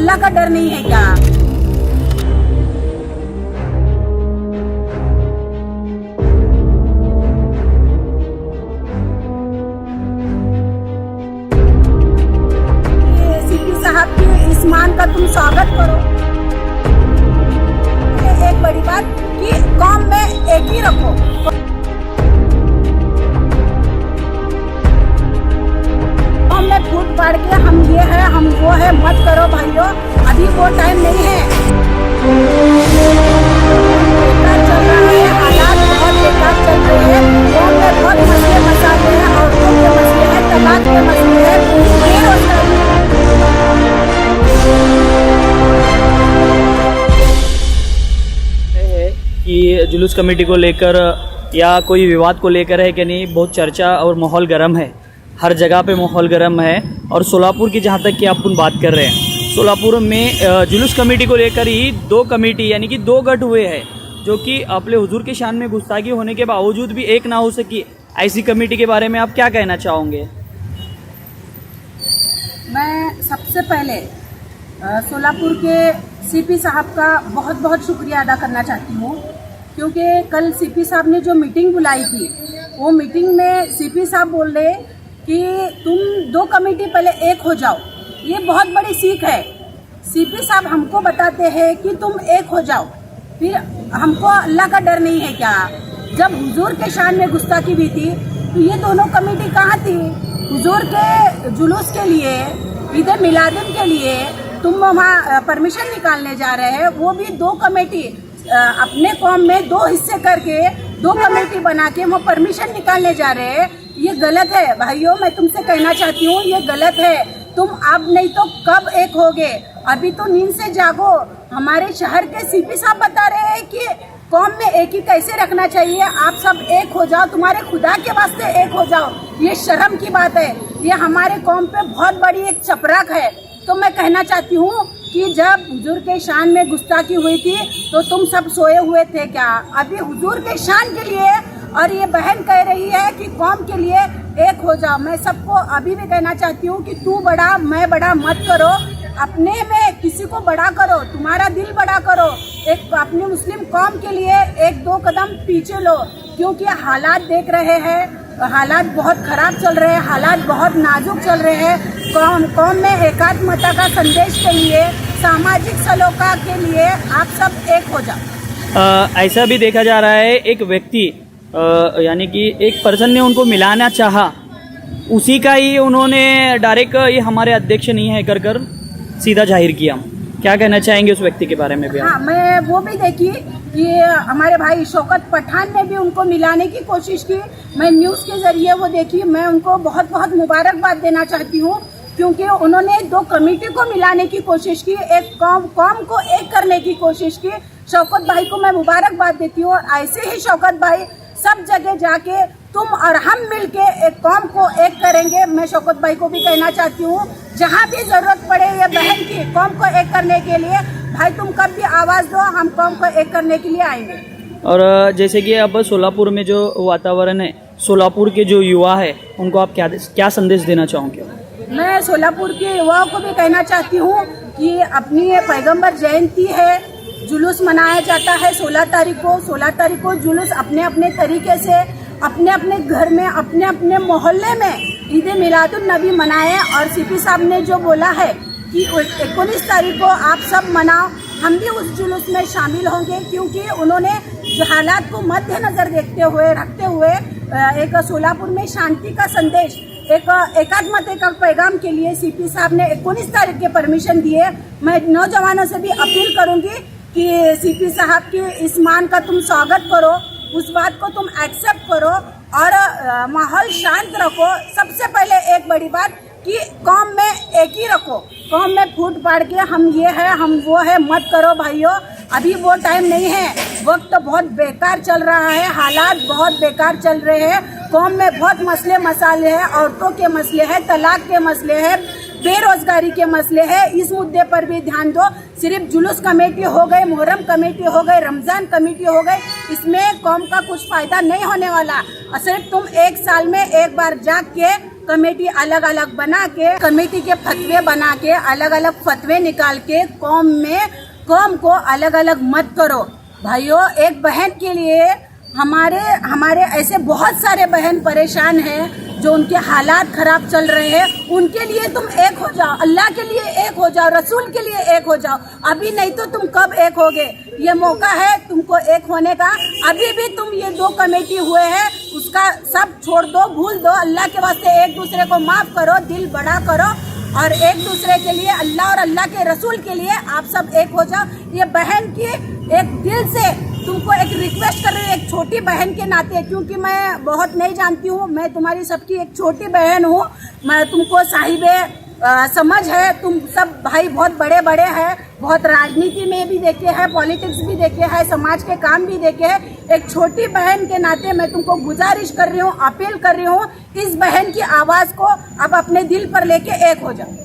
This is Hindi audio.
अल्लाह का डर नहीं है क्या? सीपी साहब के इस मान का तुम स्वागत करो। एक बड़ी बात कि कौम में एक ही रखो। कौम में फूट फाड़ के हम ये है हम वो है मत करो भाइयों, अभी वो टाइम नहीं है। बेकार चल रहा है, हालात बहुत बेकार चल रहे हैं। कौम में बहुत मसले मसाले हैं, औरतों के मसले हैं, तलाक के मसले हैं, बेरोजगारी कि जुलूस कमेटी को लेकर या कोई विवाद को लेकर है कि नहीं, बहुत चर्चा और माहौल गर्म है। हर जगह पे माहौल गर्म है। और सोलापुर की जहाँ तक कि अपन बात कर रहे हैं, सोलापुर में जुलूस कमेटी को लेकर ही दो कमेटी यानी कि दो गठ हुए हैं, जो कि अपने हुजूर के शान में गुस्ताखी होने के बावजूद भी एक ना हो सकी। ऐसी कमेटी के बारे में आप क्या कहना चाहोगे? मैं सबसे पहले सोलापुर के सीपी साहब का बहुत बहुत शुक्रिया अदा करना चाहती हूँ, क्योंकि कल सीपी साहब ने जो मीटिंग बुलाई थी, वो मीटिंग में सीपी साहब बोल रहे कि तुम दो कमेटी पहले एक हो जाओ। ये बहुत बड़ी सीख है। सीपी साहब हमको बताते हैं कि तुम एक हो जाओ, फिर हमको अल्लाह का डर नहीं है क्या? जब हुजूर के शान में गुस्ताखी हुई थी तो ये दोनों कमेटी कहाँ थी? हुजूर के जुलूस के लिए, ईद मिलादुन के लिए तुम वहाँ परमिशन निकालने जा रहे हैं। वो भी दो कमेटी अपने कौम में दो हिस्से करके दो कमेटी बना के वो परमिशन निकालने जा रहे हैं। ये गलत है भाइयों, मैं तुमसे कहना चाहती हूँ ये गलत है। तुम अब नहीं तो कब एक होगे? अभी तो नींद से जागो। हमारे शहर के सीपी साहब बता रहे हैं कि कौम में एक ही कैसे रखना चाहिए। आप सब एक हो जाओ, तुम्हारे खुदा के वास्ते एक हो जाओ। ये शर्म की बात है। ये हमारे कौम पे बहुत बड़ी एक चपराक है। तो मैं कहना चाहती हूँ कि जब हुजूर के शान में गुस्ताखी हुई थी तो तुम सब सोए हुए थे क्या? अभी हुजूर के शान के लिए, और ये बहन कह रही है कि कौम के लिए एक हो जाओ। मैं सबको अभी भी कहना चाहती हूँ कि तू बड़ा मैं बड़ा मत करो। अपने में किसी को बड़ा करो, तुम्हारा दिल बड़ा करो। एक अपनी मुस्लिम कौम के लिए एक दो कदम पीछे लो, क्योंकि हालात देख रहे हैं, हालात बहुत खराब चल रहे हैं, हालात बहुत नाजुक चल रहे हैं। कौम में एकात्मता का संदेश के लिए, सामाजिक सलोखा के लिए आप सब एक हो जाओ। ऐसा भी देखा जा रहा है, एक व्यक्ति यानी कि एक पर्सन ने उनको मिलाना चाहा, उसी का ही उन्होंने डायरेक्ट ये हमारे अध्यक्ष नहीं है कर सीधा जाहिर किया। क्या कहना चाहेंगे उस व्यक्ति के बारे में भी? हाँ, मैं वो भी देखी कि हमारे भाई शौकत पठान ने भी उनको मिलाने की कोशिश की। मैं न्यूज़ के जरिए वो देखी। मैं उनको बहुत बहुत मुबारकबाद देना चाहती हूँ, क्योंकि उन्होंने दो कमेटी को मिलाने की कोशिश की, एक कौम को एक करने की कोशिश की। शौकत भाई को मैं मुबारकबाद देती हूँ। और ऐसे ही शौकत भाई सब जगह जाके तुम और हम मिलके एक कौम को एक करेंगे। मैं शौकत भाई को भी कहना चाहती हूँ, जहाँ भी जरूरत पड़े ये बहन की कौम को एक करने के लिए, भाई तुम कब भी आवाज़ दो, हम कौम को एक करने के लिए आएंगे। और जैसे कि अब सोलापुर में जो वातावरण है, सोलापुर के जो युवा है, उनको आप क्या संदेश देना चाहोगे? मैं सोलापुर के युवाओं को भी कहना चाहती हूँ कि अपनी पैगंबर जयंती है, जुलूस मनाया जाता है 16 तारीख को। 16 तारीख को जुलूस अपने अपने तरीके से अपने अपने घर में, अपने अपने मोहल्ले में ईद मिलादुन नबी मनाएं। और सीपी साहब ने जो बोला है कि 19 तारीख को आप सब मनाओ, हम भी उस जुलूस में शामिल होंगे, क्योंकि उन्होंने हालात को मद्देनजर रखते हुए एक सोलापुर में शांति का संदेश, एक एकात्मता का पैगाम के लिए सीपी साहब ने 19 तारीख के परमिशन दिए। मैं नौजवानों से भी अपील करूंगी कि सीपी साहब के इस मान का तुम स्वागत करो, उस बात को तुम एक्सेप्ट करो और माहौल शांत रखो। सबसे पहले एक बड़ी बात कि कौम में एक ही रखो। कौम में फूट फाड़ के हम ये है हम वो है मत करो भाइयों, अभी वो टाइम नहीं है। वक्त तो बहुत बेकार चल रहा है, हालात बहुत बेकार चल रहे हैं। कौम में बहुत मसले मसाले हैं, औरतों के मसले हैं, तलाक के मसले हैं, बेरोजगारी के मसले हैं। इस मुद्दे पर भी ध्यान दो। सिर्फ जुलूस कमेटी हो गए, मुहर्रम कमेटी हो गए, रमजान कमेटी हो गए, इसमें कौम का कुछ फायदा नहीं होने वाला। और सिर्फ तुम एक साल में एक बार जाग के कमेटी अलग अलग बना के, कमेटी के फतवे बना के, अलग अलग फतवे निकाल के कौम को अलग अलग मत करो भाइयों। एक बहन के लिए हमारे ऐसे बहुत सारे बहन परेशान हैं जो उनके हालात खराब चल रहे हैं, उनके लिए तुम एक हो जाओ, अल्लाह के लिए एक हो जाओ, रसूल के लिए एक हो जाओ। अभी नहीं तो तुम कब एक होगे? ये मौका है तुमको एक होने का। अभी भी तुम ये 2 कमेटी हुए हैं उसका सब छोड़ दो, भूल दो। अल्लाह के वास्ते एक दूसरे को माफ करो, दिल बड़ा करो और एक दूसरे के लिए, अल्लाह और अल्लाह के रसूल के लिए आप सब एक हो जाओ। ये बहन की एक दिल से तुमको एक रिक्वेस्ट कर रही हूँ, एक छोटी बहन के नाते, क्योंकि मैं बहुत नहीं जानती हूँ, मैं तुम्हारी सबकी एक छोटी बहन हूँ। मैं तुमको साहिबे समझ है, तुम सब भाई बहुत बड़े बड़े हैं, बहुत राजनीति में भी देखे हैं, पॉलिटिक्स भी देखे हैं, समाज के काम भी देखे हैं। एक छोटी बहन के नाते मैं तुमको गुजारिश कर रही हूँ, अपील कर रही हूँ, इस बहन की आवाज़ को अब अपने दिल पर लेके एक हो जाओ।